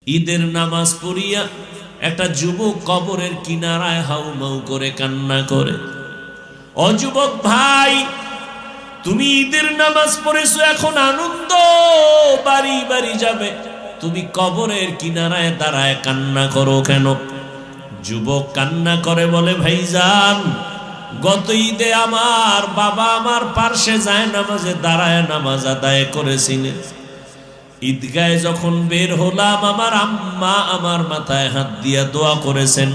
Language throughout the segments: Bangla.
ঈদের নামাজ পড়িয়া একটা যুবক কবরের কিনারায় হাউমাউ করে কান্না করে। ও যুবক ভাই, তুমি ঈদের নামাজ পড়েছো, এখন আনন্দ বাড়ি বাড়ি যাবে, তুমি কবরের কিনারায় দাঁড়ায় কান্না করো কেন? যুবক কান্না করে বলে, ভাইজান, গত ঈদে আমার বাবা আমার পার্শ্বে যায় নামাজে দাঁড়ায় নামাজ আদায় করেছিলেন। ঈদগায় যখন বের হলাম, আমার আম্মা আমার মাথায় হাত দিয়া দোয়া করেছেন।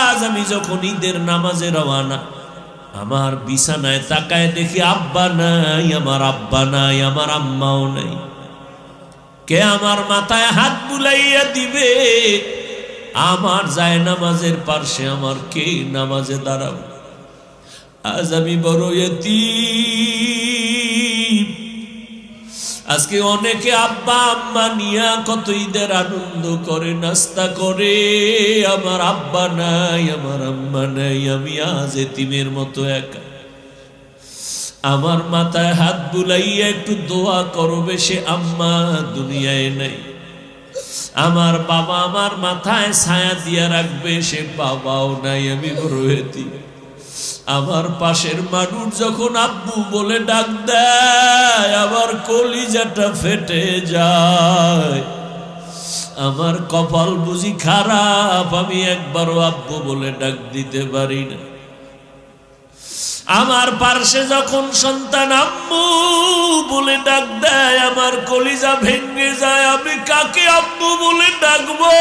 আজ আমি যখন ঈদের নামাজে রওয়ানা, আমার বিছানায় তাকায় দেখি আব্বা নাই, আমার আব্বা নাই, আমার আম্মাও নাই। কে আমার মাথায় হাত বুলাইয়া দিবে? আমার যায় নামাজের পার্শ্বে আমার কে নামাজে দাঁড়াবে? আজ আমি বড় ইতিম। আজকে অনেকে আব্বা আম্মা নিয়া কত ঈদের আনন্দ করে, নাস্তা করে, আমার আব্বা নাই, আমার আম্মা নাই, আমি আজ এতিমের মতো একা। আমার মাথায় হাত বুলাইয়া একটু দোয়া করবে, সে আম্মা দুনিয়ায় নাই। আমার বাবা আমার মাথায় ছায়া দিয়া রাখবে, সে বাবাও নাই, আমি বড় এতিম। আমার পাশের মানুষ যখন আব্বু বলে ডাক দেয়, আমার কলিজাটা ফেটে যায়। আমার কপাল বুঝি খারাপ, আমি একবারও আব্বু বলে ডাক দিতে পারি না। আমার পার্শ্বে যখন সন্তান আম্মু বলে ডাক দেয়, আমার কলিজা ভেঙে যায়। আমি কাকে আম্মু বলে ডাকবো?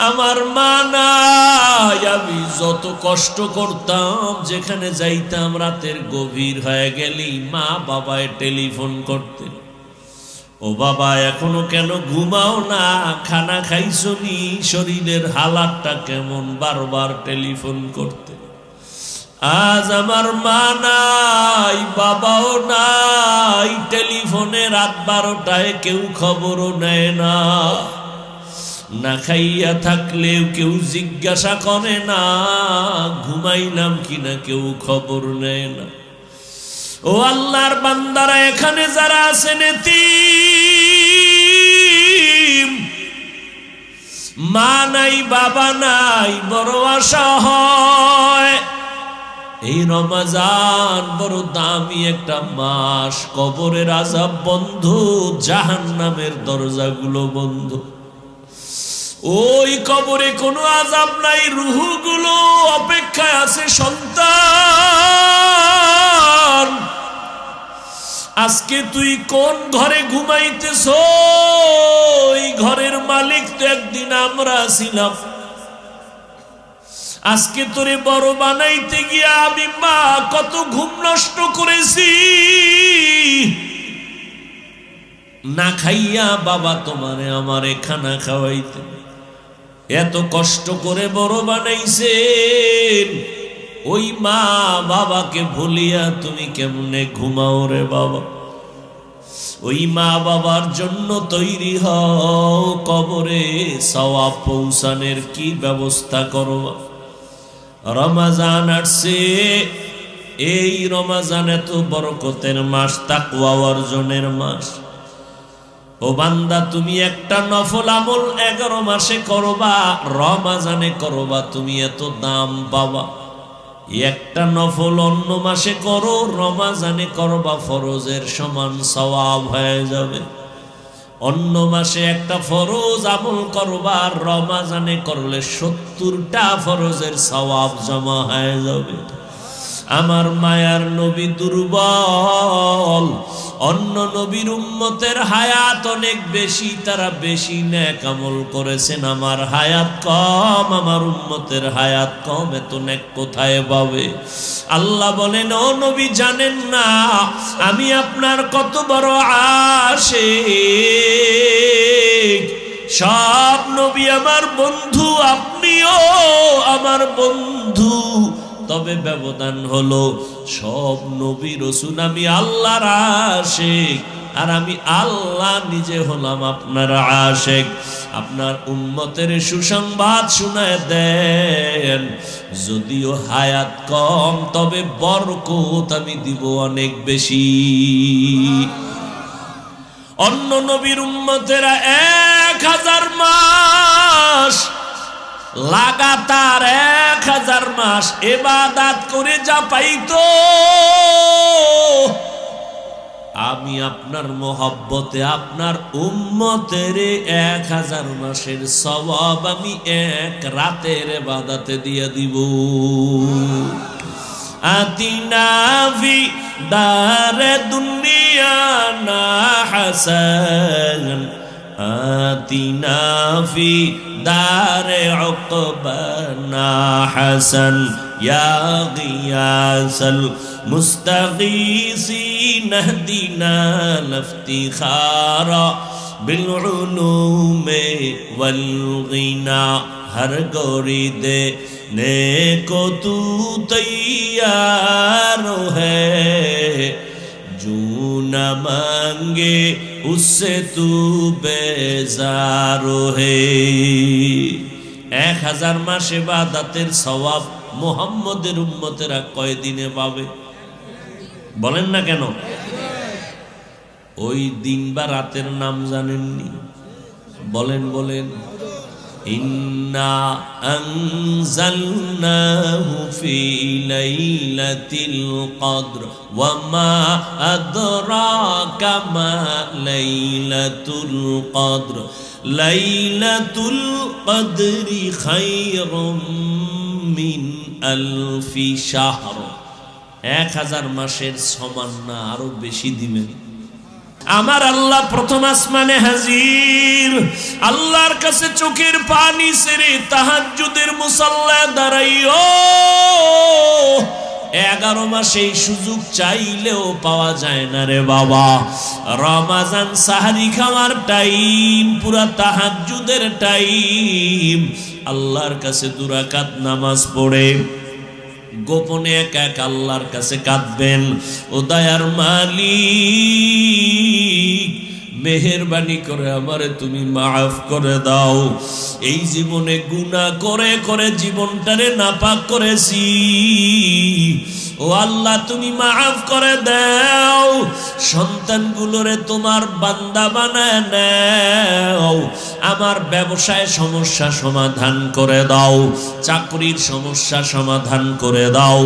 আমার মা নাই। আমি যত কষ্ট করতাম, যেখানে যাইতাম রাতের গভীর হয়ে গেলেই মা বাবায় টেলিফোন করতেন, ও বাবা এখনো কেন ঘুমাও না, খানা খাইছো নি, শরীরের হালাতটা কেমন, বারবার টেলিফোন করতে। আজ আমার মা নাই, বাবাও নাই, টেলিফোনে রাত 12টায় কেউ খবরও নেয় না। না খাইয়া থাকলেও কেউ জিজ্ঞাসা করে না, ঘুমাইলাম কিনা কেউ খবর নেয় না। ও আল্লাহর বান্দারা, এখানে যারা আছেন এতিম, মা নাই, বাবা নাই, বড় আশা হয়। এই রমজান বড় দামি একটা মাস, কবরের আযাব বন্ধ, জাহান্নামের দরজাগুলো বন্ধ। ওই কবরে কোনো আযাব নাই, রূহগুলো অপেক্ষায় আছে। সন্তান, আজকে তুই কোন ঘরে ঘুমাইতেছ? ওই ঘরের মালিক তো একদিন আমরা ছিলাম। আজকে তোরে বড় বানাইতে গিয়া আমি মা কত ঘুম নষ্ট করেছি। না খাইয়া বাবা তোমারে আমারে খানা খাওয়াইতে এত কষ্ট করে বড় বানাইছেন। ওই মা বাবাকে ভুলিয়া তুমি কেমনে ঘুমাও রে বাবা? ওই মা বাবার জন্য তৈরি হও, কবরে সওয়াব পৌঁছানোর কি ব্যবস্থা করবা। রমজান আসছে, এই রমজান এত বরকতের মাস, তাকওয়া অর্জনের মাস। ও বান্দা, তুমি একটা নফল আমল 11 মাসে করবা, রমজানে করবা, তুমি এত দাম পাবা। একটা নফল অন্য মাসে করো, রমজানে করবা, ফরজের সমান সওয়াব হয়ে যাবে। অন্য মাসে একটা ফরজ আমল করবা, রমজানে করলে 70টা ফরজের সওয়াব জমা হয়ে যাবে। আমার মায়ার নবী দুর্বল, অন্য নবীর উম্মতের হায়াত অনেক বেশি, তারা বেশি নেক আমল করেছেন। আমার হায়াত কম, আমার উম্মতের হায়াত কম, এত নেক কোথায় পাবে? আল্লাহ বলেন, ও নবী জানেন না আমি আপনার কত বড় আশিক? সব নবী আমার বন্ধু, আপনিও আমার বন্ধু, তবে ব্যবধান হলো সব নবী রাসূল আমি আল্লাহর আশিক, আর আমি আল্লাহ নিজে হলাম আপনার আশিক। আপনার উম্মতের সুসংবাদ শোনায় দেন, যদিও হায়াত কম তবে বরকত আমি দিব অনেক বেশি। অন্য নবীর উম্মতেরা 1000 মাস লাগাতার 1000 মাস ইবাদত করে যা পাইতো, আমি আপনার মোহাব্বতে আপনার উম্মতের 1000 মাসের সওয়াব আমি এক রাতের ইবাদতে দিয়ে দিব। আতিনা ফি দারে দুনিয়া না হাসান, আতিনা ফি দারে উকবানা হাসান, ইয়া গিয়াসাল মুস্তাগীসিন ইহদিনা লিফতিখারা বিল উলুমে ওয়াল গিনা। हर गोरी दे ने को तू तैयार है, जो न मांगे उससे तू बेजार है। 1000 মাস ইবাদতের সওয়াব মুহাম্মদের উম্মতেরা কয় দিনে পাবে বলেন না কেন? ওই দিন বা রাতের নাম জানেননি? বলেন বলেন। ইন্না আনজালনাহু ফি লাইলাতিল কদর ওয়া মা আদরাকা মা লাইলাতুল কদর, লাইলাতুল কদরি খায়রুম মিন আলফি শাহর। 1000 মাসের সমান না, আরো বেশি দিবেন। আমার আল্লাহ প্রথম আসমানে হাজির, আল্লাহর কাছে চোখের পানি ছেড়ে তাহাজ্জুদের মুসাল্লায় দাঁড়াইও। 11 মাসে এই সুযোগ চাইলেও পাওয়া যায় না রে বাবা। রমাজান সাহারি খাওয়ার টাইম, পুরা তাহাজ্জুদের টাইম, আল্লাহর কাছে 2 রাকাত নামাজ পড়ে গোপনে একা একা আল্লাহর কাছে কাঁদবেন, ও দয়ার মালিক মেহেরবানি করে আমারে তুমি মাফ করে দাও। এই জীবনে গুনাহ করে করে জীবনটারে নাপাক করেছি, ও আল্লাহ তুমি মাফ করে দাও। সন্তানগুলোরে তোমার বান্দা বানায় নাও। আমার ব্যবসায় সমস্যা সমাধান করে দাও, চাকরির সমস্যা সমাধান করে দাও,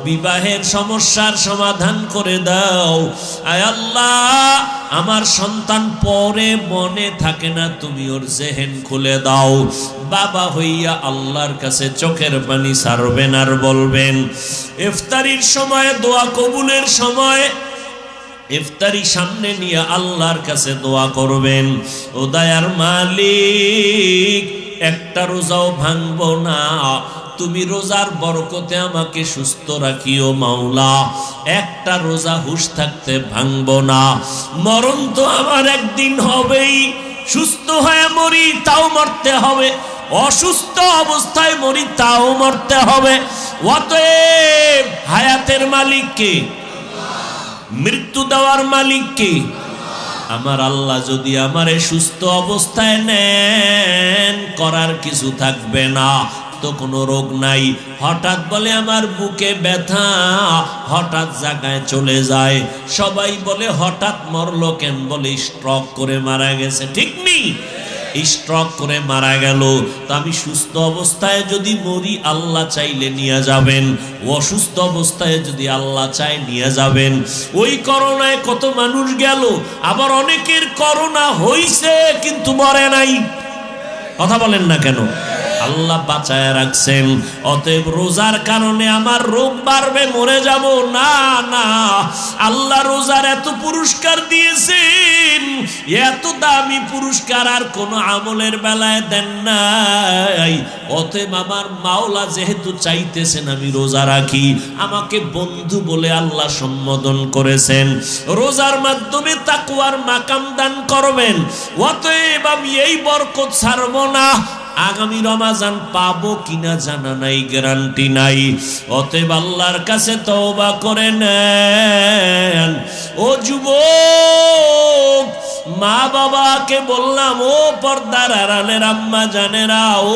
বিবাহের সমস্যার সমাধান করে দাও। আয় আল্লাহ, আমার সন্তান পরে মনে থাকে না, তুমি ওর জেহেন খুলে দাও। বাবা হইয়া আল্লাহর কাছে চোখের পানি ছাড়বেন আর বলবেন, ইফতারির সময় দোয়া কবুলের সময় ইফতারি সামনে নিয়ে আল্লাহর কাছে দোয়া করবেন, ও দয়ার মালিক একটা রোজাও ভাঙবো না, তুমি রোজার বরকতে আমাকে সুস্থ রাখিও মাওলা। একটা রোজা হুঁশ থাকতে ভাঙবো না। মরণ তো আমার একদিন হবেই, সুস্থ হয়ে মরি তাও মরতে হবে, অসুস্থ অবস্থায় মরি তাও মরতে হবে। অতএব হায়াতের মালিক কে? মৃত্যু দেওয়ার মালিক কে? আমার আল্লাহ যদি আমারে সুস্থ অবস্থায় নেন, করার কিছু থাকবে না, তো কোনো রোগ নাই। হঠাৎ বলে আমার বুকে ব্যথা, হঠাৎ জায়গায় চলে যায়, সবাই বলে হঠাৎ মরলো কেন? বলে স্ট্রোক করে মারা গেছে। ঠিক নেই? স্ট্রোক করে মারা গেল, তো আমি সুস্থ অবস্থায় যদি মরি আল্লাহ চাইলে নিয়ে যাবেন, অসুস্থ অবস্থায় যদি আল্লাহ চায় নিয়ে যাবেন। ওই করোনায় কত মানুষ গেল, আবার অনেকের করোনা হইছে কিন্তু মরে নাই। কথা বলেন না কেন? আল্লাহ বাঁচায় রাখছেন। অতএব রোজার কারণে আমার রোগ বাড়বে, মরে যাব না, না। আল্লাহ রোজার এত পুরস্কার দিয়েছেন, এত দামি পুরস্কার আর কোন আমলের বেলায় দেন নাই। অতএব আমার মাওলা যেহেতু চাইতেছেন আমি রোজা রাখি, আমাকে বন্ধু বলে আল্লাহ সম্বোধন করেছেন, রোজার মাধ্যমে তাকওয়ার মাকাম দান করবেন। অতএব আমি এই বরকত ছাড়ব না। আগামী রমাজান পাবো কিনা জানা নাই, গ্যারান্টি নাই। অতএব আল্লাহর কাছে তওবা করে নেন। ও যুবক, মা বাবাকে বললাম, ও পর্দার আড়ালের আম্মা জানেরা, ও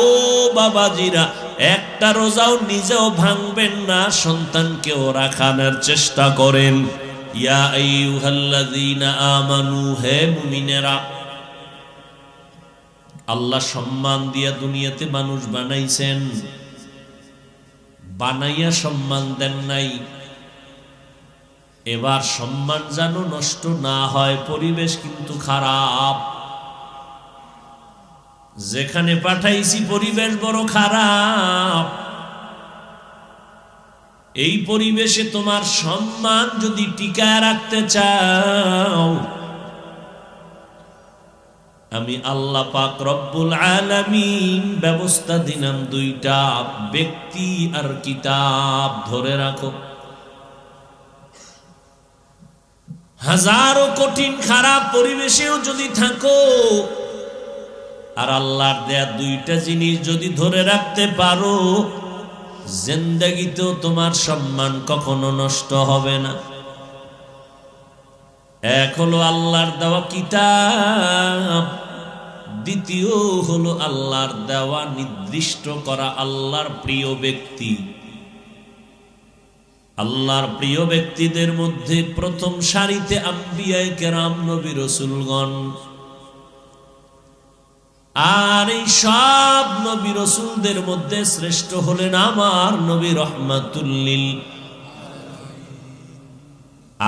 বাবাজিরা, একটা রোজাও নিজেও ভাঙবেন না, সন্তানকেও রাখানোর চেষ্টা করেন। ইয়া আইয়ুহাল্লাযীনা আমানু, হে মুমিনেরা, আল্লাহ সম্মান দিয়া দুনিয়াতে মানুষ বানাইছেন, বানাইয়া সম্মান দেন নাই। এবার সম্মান যেন নষ্ট না হয়, পরিবেশ কিন্তু খারাপ। যেখানে পাঠাইছি পরিবেশ বড় খারাপ। এই পরিবেশে তোমার সম্মান যদি টিকায় রাখতে চাও, আমি আল্লাহ পাক রব্বুল আলামিন ব্যবস্থা দিলাম দুইটা, ব্যক্তি আর কিতাব। ধরে রাখো, হাজারো কঠিন খারাপ পরিবেশেও যদি থাকো, আর আল্লাহর দেয়া দুইটা জিনিস যদি ধরে রাখতে পারো, জিন্দেগিতেও তোমার সম্মান কখনো নষ্ট হবে না। এক হলো আল্লাহর দেওয়া কিতাব, দ্বিতীয় হলো আল্লাহর দেওয়া নির্দিষ্ট করা আল্লাহর প্রিয় ব্যক্তি। আল্লাহর প্রিয় ব্যক্তিদের মধ্যে প্রথম সারিতে আম্বিয়ায়ে কেরাম, নবী রাসূলগণ। আর এই সব নবী রাসূলদের মধ্যে শ্রেষ্ঠ হলেন আমার নবী রহমাতুল লিল।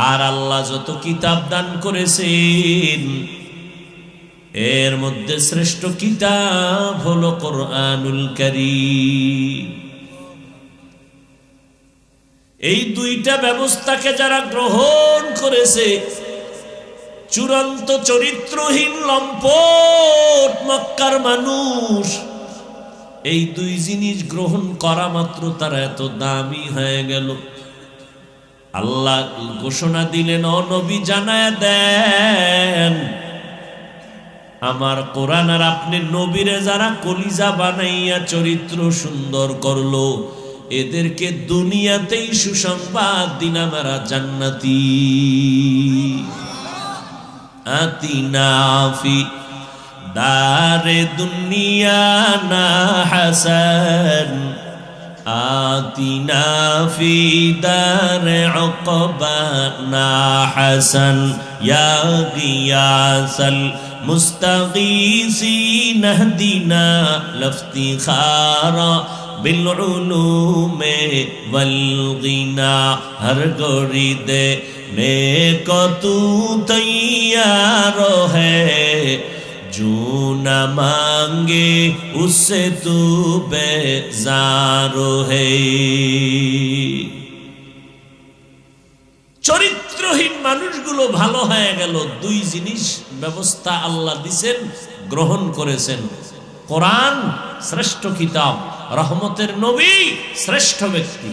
আর আল্লাহ যত কিতাব দান করেছেন, এর মধ্যে শ্রেষ্ঠ কিতাব হলো কোরআনুল কারীম। এই দুইটা ব্যবস্থাকে যারা গ্রহণ করেছে, চূড়ান্ত চরিত্রহীন লম্পট মক্কার মানুষ, এই দুই জিনিস গ্রহণ করা মাত্র তারা এত দামি হয়ে গেল। আল্লাহ ঘোষণা দিলেন, ও নবী জানায়া দেন, আমার কোরআন আর আপনি নবীরে যারা কলিজা বানাইয়া চরিত্র সুন্দর করলো, এদেরকে দুনিয়াতেই সুসংবাদ দিন আমরা জান্নাতি। আতিনা ফি দারে দুনিয়া না হাসান, আতিনা ফি দারে উকবা না হাসান, ইয়া গিয়াসাল মুস্তাগীসিন ইহদিনা লফতিখারা বিল উলুমে ওয়াল গিনা। হর গরি দে নেকো তু তৈয়ার হ্যায়, जो न मांगे उससे तू बेजार है। চরিত্রহীন মানুষগুলো ভালো হয়ে গেল। দুই জিনিস ব্যবস্থা আল্লাহ দিছেন, গ্রহণ করেছেন। কোরআন শ্রেষ্ঠ কিতাব, রহমতের নবী শ্রেষ্ঠ ব্যক্তি।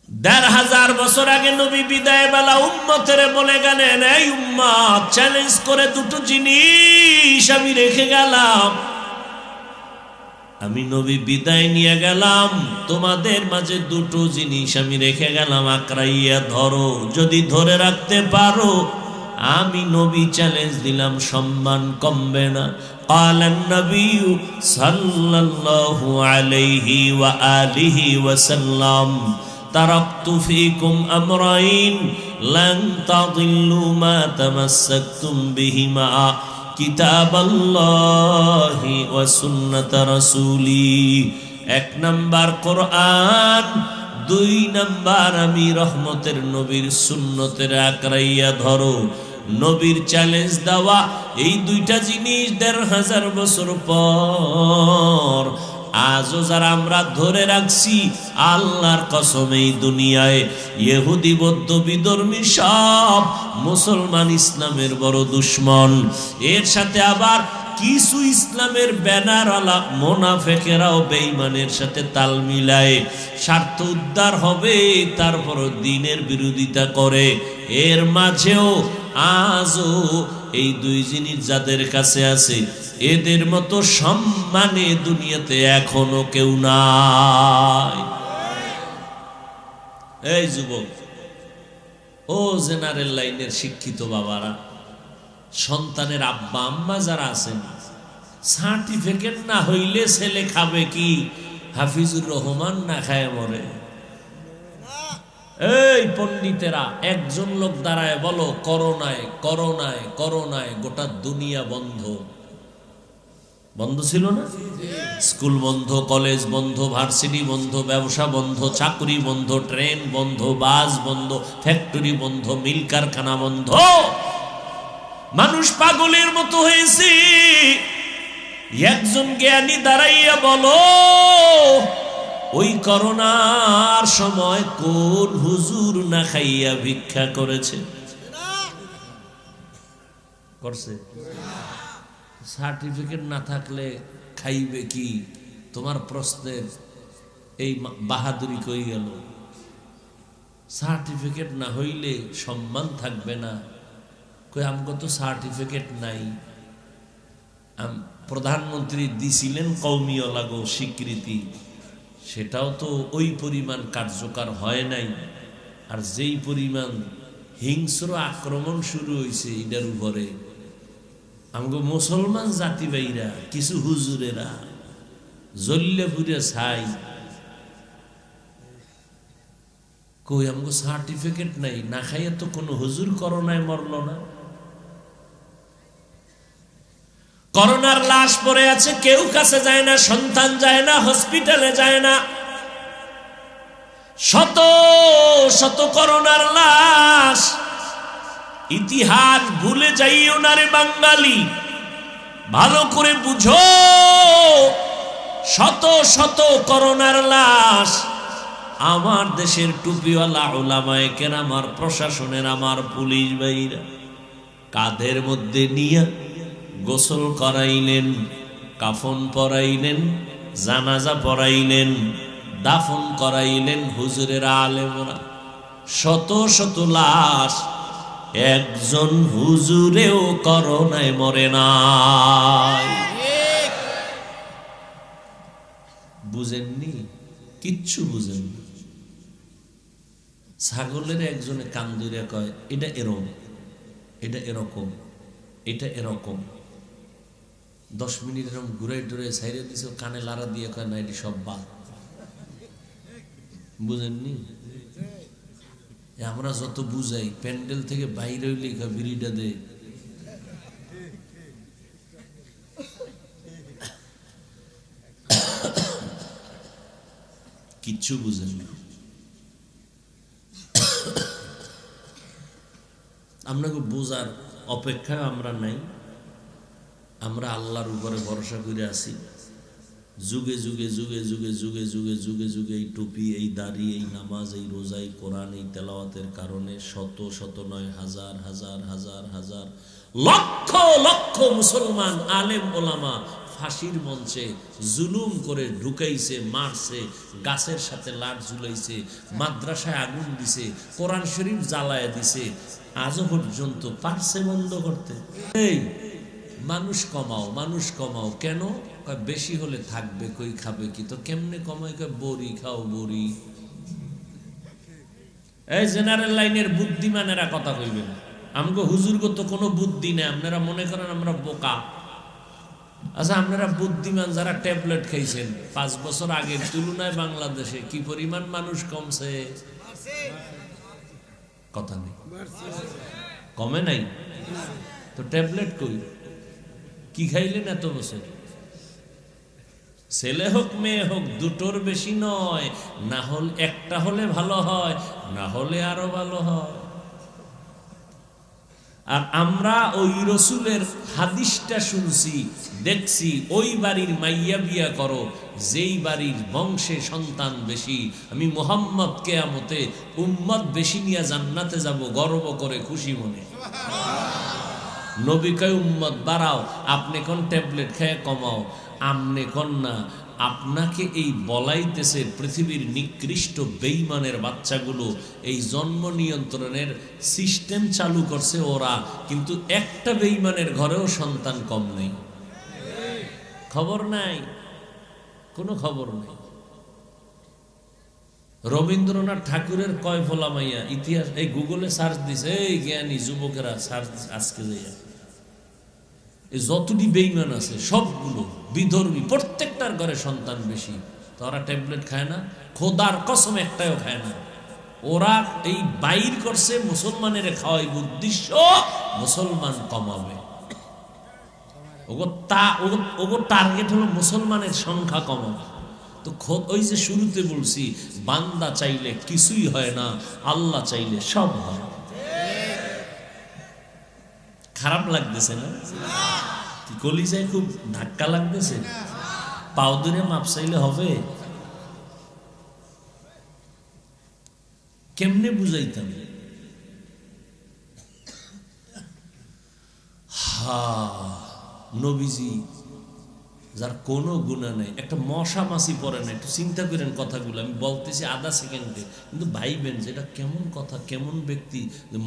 ১৫০০ বছর আগে নবী বিদায় বেলা উম্মতের বলে গেলেন, এই উম্মত, চ্যালেঞ্জ করে দুটো জিনিস আমি রেখে গেলাম। আমি নবী বিদায় নিয়ে গেলাম, তোমাদের মাঝে দুটো জিনিস আমি রেখে গেলাম, আঁকড়াইয়া ধরো। যদি ধরে রাখতে পারো, আমি নবী চ্যালেঞ্জ দিলাম, সম্মান কমবে না। قال النبي صلى الله عليه وآله وسلم تركت فيكم أمرين لن تضلوا ما تمسكتم بهما কিতাব আল্লাহ ওয়া সুন্নাত রাসূলি। ১ নাম্বার কোরআন, ২ নাম্বার আমি রহমতের নবীর সুন্নতের আঁকড়াইয়া ধরো। নবীর চ্যালেঞ্জ দেওয়া এই দুইটা জিনিস ১৫০০ বছর পর আজও যারা আমরা ধরে রাখছি, আল্লাহর কসম এই দুনিয়ায় ইহুদি বৌদ্ধ বিধর্মী সব মুসলমান ইসলামের বড় দুশ্মন। এর সাথে আবার কিছু ইসলামের ব্যানারওয়ালা মুনাফিকেরাও বেঈমানের সাথে তাল মিলায়, স্বার্থ উদ্ধার হবে তারপর দ্বীনের বিরোধিতা করে। এর মাঝেও আজও এই দুই জিনিস যাদের কাছে আছে, এদের মতো সম্মানে দুনিয়াতে এখনো কেউ নাই। এই যুবক, ও জেনারেল লাইনের শিক্ষিত বাবারা, সন্তানের আব্বা আম্মা যারা আছেন, সার্টিফিকেট না হইলে ছেলে খাবে কি? হাফিজুর রহমান না খায় মরে। এই পণ্ডিতেরা, একজন লোক দাঁড়ায় বলো করোনায় করোনায় করোনায় গোটা দুনিয়া বন্ধ। বন্ধ ছিল না? স্কুল বন্ধ, কলেজ বন্ধ, ভার্সিটি বন্ধ, ব্যবসা বন্ধ, চাকরি বন্ধ, ট্রেন বন্ধ, বাস বন্ধ, ফ্যাক্টরি বন্ধ, মিল কারখানা বন্ধ। মানুষ পাগলের মতো হয়েছে। একজন জ্ঞানী দাঁড়াইয়া বলো ওই করোনার সময় কোন হুজুর না খাইয়া ভিক্ষা করেছে? করছে? সার্টিফিকেট না থাকলে খাইবে কি? তোমার প্রশ্নের এই বাহাদুরি কই গেল? সার্টিফিকেট না হইলে সম্মান থাকবে না। কই আমগো তো সার্টিফিকেট নাই। প্রধানমন্ত্রী দিছিলেন কওমিয়া লাগো স্বীকৃতি, সেটাও তো ওই পরিমাণ কার্যকর হয় নাই। আর যেই পরিমাণ হিংস্র আক্রমণ শুরু হয়েছে এটার উপরে, আমগো মুসলমান জাতি ভাইরা কিছু হুজুরেরা জল্লে পুরে ছাই। কই আমগো সার্টিফিকেট নাই, না খাইয়া তো কোনো হুজুর করোনায় মরল না। করোনার লাশ পড়ে আছে, কেউ কাছে যায় না, সন্তান যায় না, হসপিটালে যায় না। শত শত করোনার লাশ। ইতিহাস ভুলে যাইও না রে বাঙালি, ভালো করে বুঝো। শত শত করোনার লাশ। আমার দেশের টুপিওয়ালা উলামায়ে কেরাম, আমার প্রশাসনের, আমার পুলিশ ভাইরা কাঁধের মধ্যে নিয়ে গোসল করাইলেন, কাফন পরাইলেন, জানাজা পরাইলেন, দাফন করাইলেন হুজুরেরা, আলেমরা। শত শত লাশ, একজন হুজুরেও করোনায় মরে নাই। বুঝেননি? কিচ্ছু বুঝেননি। ছাগলের একজনে কান ধরে কয় এটা এরকম, এটা এরকম, এটা এরকম। 10 মিনিট এরকম ঘুরে টুরে সাইরে দিছে, কানে লাড়া দিয়ে কয় না এটি সব বাদ। বুঝেননি? আমরা যত বুঝাই, প্যান্ডেল থেকে বাইরে হইলে বিড়িটা দে। কিচ্ছু বুঝেন না। আপনাকে বোঝার অপেক্ষায় আমরা নাই। আমরা আল্লাহর উপরে ভরসা করে আছি। যুগে যুগে যুগে যুগে যুগে যুগে যুগে যুগে এই টুপি, এই দাড়ি, এই নামাজ, এই রোজা, এই কোরআন, এই তেলাওয়াতের কারণে শত শত নয় হাজার হাজার হাজার হাজার লক্ষ লক্ষ মুসলমান আলেম ওলামা ফাঁসির মঞ্চে জুলুম করে ঢুকাইছে, মারছে, গাছের সাথে লাট ঝুলাইছে, মাদ্রাসায় আগুন দিছে, কোরআন শরীফ জ্বালায় দিছে। আজও পর্যন্ত পারছে বন্ধ করতে? এই মানুষ কমাও, মানুষ কমাও। কেন? বেশি হলে থাকবে কই, খাবে কি? তো কেমনে কমাই? বড়ি খাও, বড়ি। এই জেনারেল লাইনের বুদ্ধিমানেরা কথা কইবেন। আমগো হুজুরগো তো কোনো বুদ্ধি নেই। আপনারা মনে করেন আমরা বোকা। আচ্ছা, আপনারা বুদ্ধিমান যারা ট্যাবলেট খাইছেন 5 বছর আগের তুলনায় বাংলাদেশে কি পরিমাণ মানুষ কমছে? কথা নেই, কমে নাই তো। ট্যাবলেট কই? কি খাইলেন এত বছর? ছেলে হোক মেয়ে হোক, দুটোর বেশি নয়। না হলে একটা হলে ভালো হয়, না হলে আরো ভালো হয়। আর আমরা ওই রসুলের হাদিসটা শুনছি, দেখছি। ওই বাড়ির মাইয়া বিয়া করো যেই বাড়ির বংশে সন্তান বেশি। আমি মুহাম্মদ কিয়ামতে উম্মত বেশি নিয়ে জান্নাতে যাব গর্ব করে, খুশি মনে। নবী কয় উম্মত বাড়াও, আপনি কোন ট্যাবলেট খেয়ে কমাও। আমনে কোন না, আপনাকে এই বলাইতেছে পৃথিবীর নিকৃষ্ট বেঈমানের বাচ্চাগুলো। এই জন্ম নিয়ন্ত্রণের সিস্টেম চালু করছে ওরা, কিন্তু একটা বেঈমানের ঘরেও সন্তান কম নেই। খবর নাই, কোনো খবর নেই। রবীন্দ্রনাথ ঠাকুরের কয় ফোলা মাইয়া ইতিহাস এই গুগলে সার্চ দিছে, এই জ্ঞানী যুবকেরা সার্চ আজকে যাইয়া, এই যতটি বেঈমান আছে সবগুলো বিধর্মী, প্রত্যেকটার ঘরে সন্তান বেশি। তো ওরা ট্যাবলেট খায় না, খোদার কসম একটাও খায় না। ওরা এই বাইর করছে মুসলমানের খাওয়াইব, উদ্দেশ্য মুসলমান কমাবে। ওগো টার্গেট হলো মুসলমানের সংখ্যা কমাবে। তো ওই যে শুরুতে বলছি, বান্দা চাইলে কিছুই হয় না, আল্লাহ চাইলে সব হয়। খারাপ লাগতেছে না? কলিজায় খুব ধাক্কা লাগতেছে? পাও দূরে মাপ চাইলে হবে? কেমনে বুঝাইতাম? নবীজি যার কোনো গুণা নেই, একটা মশা মাছি পড়ে না। একটু চিন্তা করেন কথাগুলো, আমি বলতেছি আধা সেকেন্ডে, কিন্তু ভাইবেন যে এটা কেমন কথা, কেমন ব্যক্তি।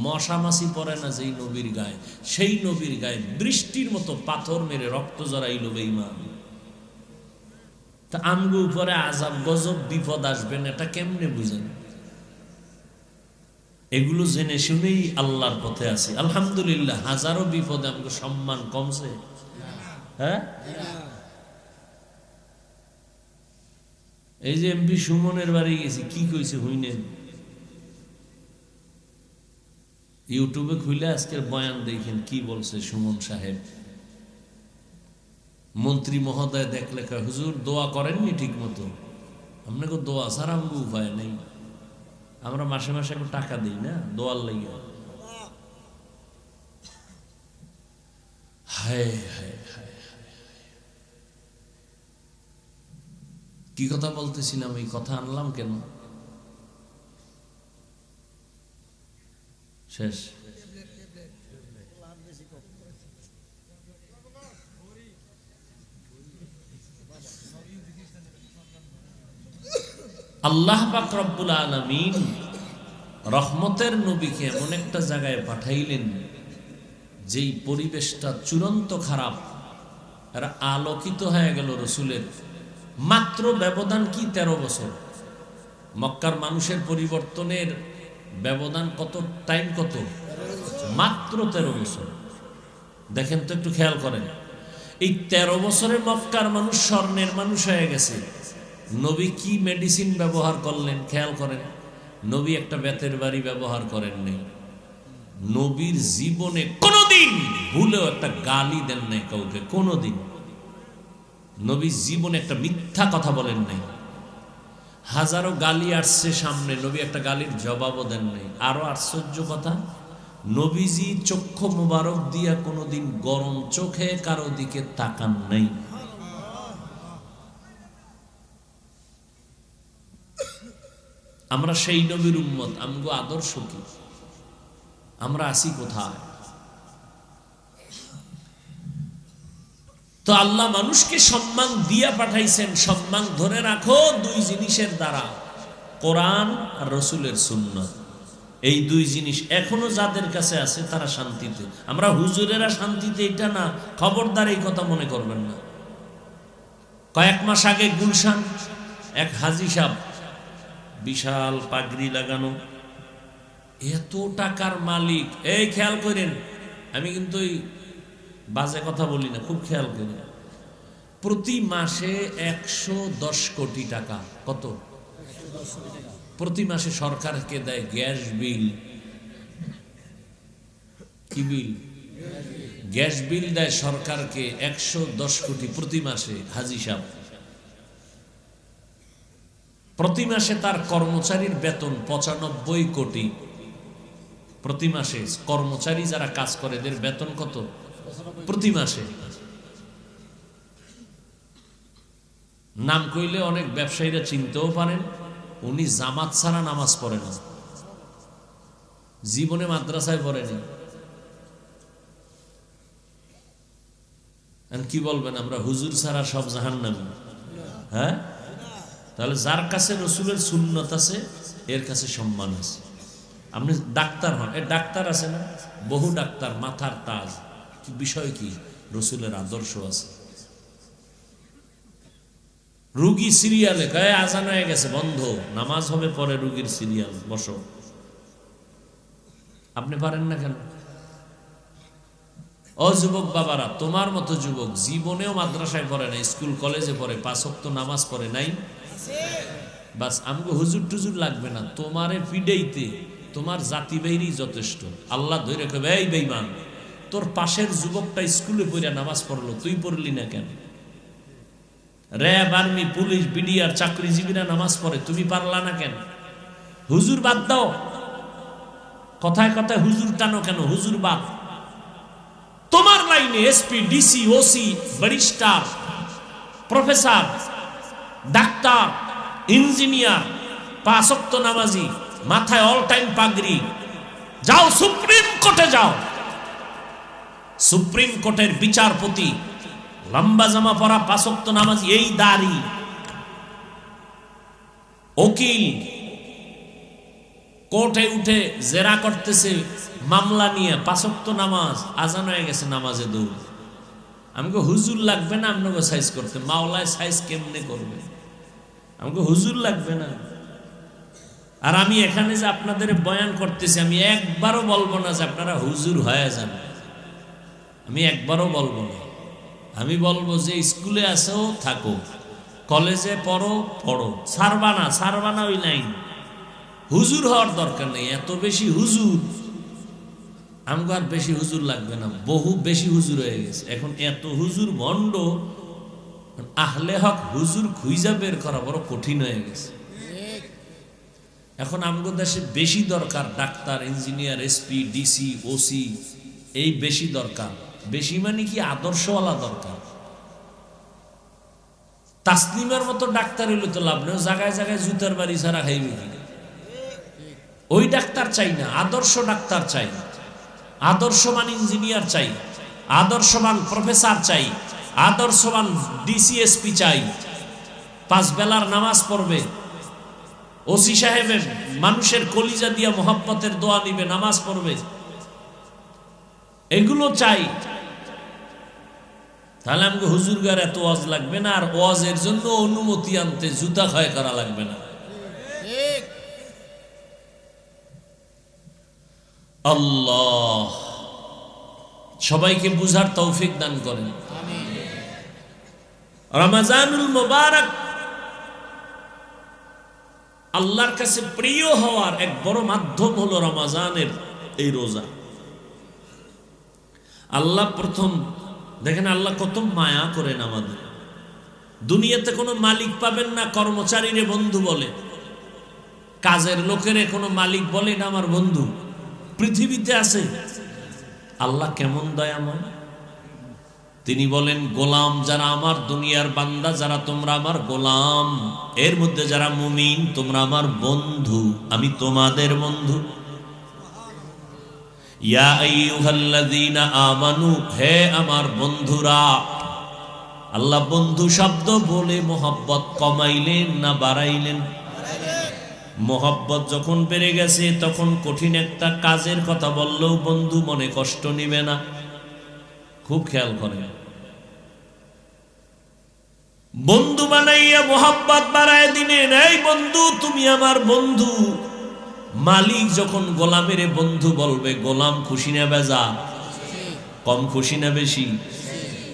মশা মাছি পড়ে না যেই নবীর গায়ে, সেই নবীর গায়ে বৃষ্টির মতো পাথর মেরে রক্ত জড়াইল বেঈমান। তা আমগো উপরে আযাব গজব বিপদ আসবেন, এটা কেমনে বুঝেন? এগুলো জেনে শুনেই আল্লাহর পথে আছি আলহামদুলিল্লাহ। হাজারো বিপদে আমাকে সম্মান কমছে? হ্যাঁ, এই যে এমপি সুমনের বাড়ি গেছি, কি কইছে হইনেন? ইউটিউবে খুলে আজকের বয়ান দেখেন কি বলছে সুমন সাহেব। মন্ত্রী মহোদয় দেখলে হুজুর দোয়া করেননি ঠিক মতো। আপনাকে দোয়া ছাড়া আমাকে উপায় নেই, আমরা মাসে মাসে একটু টাকা দিই না দোয়ার লাইগা। হায় হায় হায়, কি কথা বলতেছিলাম? এই কথা আনলাম কেন? শেষ। আল্লাহ পাক রব্বুল আলামিন রহমতের নবীকে এমন একটা জায়গায় পাঠাইলেন যেই পরিবেশটা চূড়ান্ত খারাপ, এরা আলোকিত হয়ে গেল রসুলের। মাত্র ব্যবধান কি 13 বছর। মক্কার মানুষের পরিবর্তনের ব্যবধান কত? টাইম কত? মাত্র 13 বছর। দেখেন তো, একটু খেয়াল করেন। এই 13 বছরে মক্কার মানুষ স্বর্ণের মানুষ হয়ে গেছে। নবী কি মেডিসিন ব্যবহার করলেন খেয়াল করেন। নবী একটা বেতের বাড়ি ব্যবহার করেননি। নবীর জীবনে কোনোদিন ভুলেও একটা গালি দেন নাই কাউকে, কোনোদিন। নবীর জীবনে একটা মিথ্যা কথা বলেন নাই। হাজারো গালি আসছে সামনে, নবী একটা গালির জবাবও দেন নাই। আরো আশ্চর্য কথা, নবীজি চক্ষু মুবারক দিয়া কোনোদিন গরম চোখে কারো দিকে তাকান নাই। আমরা সেই নবীর উম্মত, আমগো আদর্শ কি? আমরা আসি কোথায়? তো আল্লাহ মানুষকে সম্মান দিয়া পাঠাইছেন। সম্মান ধরে রাখো দুই জিনিসের দ্বারা, কোরআন আর রসুলের সুন্নাত। এই দুই জিনিস এখনো যাদের কাছে আছে তারা শান্তিতে। আমরা হুজুরেরা শান্তিতে, এটা না, খবরদার এই কথা মনে করবেন না। কয়েক মাস আগে গুলশান এক হাজি সাহেব, বিশাল পাগড়ি লাগানো, এত টাকার মালিক। এই খেয়াল করেন, আমি কিন্তু বাজে কথা বলি না, খুব খেয়াল করি। প্রতি মাসে 110 কোটি টাকা। কত? প্রতি মাসে সরকারকে দেয় গ্যাস বিল। কি বিল? গ্যাস বিল দেয় সরকারকে 110 কোটি প্রতি মাসে। হাজি সাহেব প্রতি মাসে তার কর্মচারীর বেতন 95 কোটি প্রতি মাসে। কর্মচারী যারা কাজ করে এদের বেতন কত প্রতি মাসে? নাম কইলে অনেক ব্যবসায়ীরা চিনতেও পারেন। উনি জামাত ছাড়া নামাজ পড়ে না, জীবনে মাদ্রাসায় পড়েনি। কি বলবেন, আমরা হুজুর ছাড়া সব জাহান্নামী? হ্যাঁ, তাহলে যার কাছে রসুলের সুন্নত আছে এর কাছে সম্মান আছে। আপনি ডাক্তার হন, এ ডাক্তার আছে না, বহু ডাক্তার, মাথার তাজ। বিষয় কি? রসুলের আদর্শ আছে। রুগী সিরিয়ালে গায়ে আজান হয়ে গেছে, বন্ধ, নামাজ হবে পরে, রুগীর সিরিয়াল, বসো। আপনি পারেন না কেন? ও যুবক বাবারা, তোমার মতো যুবক জীবনেও মাদ্রাসায় পড়ে না, স্কুল কলেজে পড়ে, 5 ওয়াক্ত নামাজ পড়ে নাই। বাস আমগো হুজুর টুজুর লাগবে না, তোমারে ফিডাইতে তোমার জাতি বাইরি যথেষ্ট। আল্লাহ ধরে কবে, এই বেঈমান, তোর পাশের যুবকটা স্কুলে পড়ে নামাজ পড়লো, তুই পড়লি না কেন? র্যাব, আর্মি, পুলিশ, বিডিআর চাকরিজীবীরা নামাজ পড়ে, তুমি পারলা না কেন? হুজুর বাদ দাও, কথায় কথায় হুজুর টানো কেন? হুজুর বাদ। তোমার লাইনে SP, DC, OC, barrister, professor, doctor, engineer, 5 ওয়াক্ত নামাজি, মাথায় অল টাইম পাগড়ি, যাও সুপ্রিম কোর্টে যাও, সুপ্রিম কোর্টের বিচারপতি, লম্বা জামা পরা, 5 ওয়াক্ত নামাজি, এই দাড়ি, উকিল কোর্টে উঠে জেরা করতেছে মামলা নিয়ে, 5 ওয়াক্ত নামাজ, আজান হয়ে গেছে, নামাজে দৌড়। আমাকে হুজুর লাগবে না আপনাকে সাইজ করতে, মাওলায় সাইজ কেমনে করবে? আমাকে হুজুর লাগবে না। আর আমি এখানে যে আপনাদের বয়ান করতেছি, আমি একবারও বলবো না যে আপনারা হুজুর হয়ে যান, আমি একবারও বলবো না। আমি বলবো যে স্কুলে আসো থাকো, কলেজে পড়ো পড়ো, ছাড়বা না ওই লাইন। হুজুর হওয়ার দরকার নেই, এত বেশি হুজুর আমাকে আর বেশি হুজুর লাগবে না, বহু বেশি হুজুর হয়ে গেছে এখন। এত হুজুর ভণ্ড, আহলে হক হুজুর খুঁজা বের করা বড় কঠিন হয়ে গেছে। এখন আমাদের দেশে বেশি দরকার doctor, engineer, SP, DC, OC, এই বেশি দরকার। বেশি মানে কি? আদর্শওয়ালা দরকার। তাসলিমের মতো ডাক্তার হইলে তো লাভ নেই, জায়গায় জায়গায় জুতার বাড়ি ছাড়া খাইবে কি? ওই ডাক্তার চাই না, আদর্শ ডাক্তার চাই, আদর্শবান ইঞ্জিনিয়ার চাই, আদর্শবান প্রফেসর চাই, আদর্শবান ডিসিএসপি চাই, 5 বেলার নামাজ পড়বে, ওসি সাহেবের মানুষের কলিজা দিয়া মোহাব্বতের দোয়া নিবে, নামাজ পড়বে, এগুলো চাই। তাহলে আমাকে হুজুরগার এত ওয়াজ লাগবে না, আর ওয়াজের জন্য অনুমতি আনতে জুতা ক্ষয় করা লাগবে না। আল্লাহ সবাইকে বুঝার তৌফিক দান করেন। রমজানুল মুবারক আল্লাহর কাছে প্রিয় হওয়ার এক বড় মাধ্যম হলো রমজানের এই রোজা। আল্লাহ প্রথম দেখেন, আল্লাহ কত মায়া করেন আমাদের। দুনিয়াতে কোনো মালিক পাবেন না কর্মচারীরে বন্ধু বলে, কাজের লোকেরে কোনো মালিক বলে না আমার বন্ধু, পৃথিবীতে আছে। আল্লাহ কেমন দয়াময়, তিনি বলেন গোলাম যারা আমার, দুনিয়ার বান্দা যারা, তোমরা আমার গোলাম, এর মধ্যে যারা মুমিন তোমরা আমার বন্ধু, আমি তোমাদের বন্ধু। ইয়া আইয়ুহাল্লাযীনা আমানু, হে আমার বন্ধুরা। আল্লাহ বন্ধু শব্দ বলে মোহাব্বত কমাইলেন না বাড়াইলেন? মোহাব্বত যখন বেড়ে গেছে তখন কঠিন একটা কাজের কথা বললেও বন্ধু মনে কষ্ট নিবে না। খুব খেয়াল করেন, বন্ধু বানাইয়া মোহাব্বত বাড়ায় দিলেন, এই বন্ধু তুমি আমার বন্ধু। মালিক যখন গোলামের বন্ধু বলবে, গোলাম খুশি না বেজা? কম খুশি না বেশি?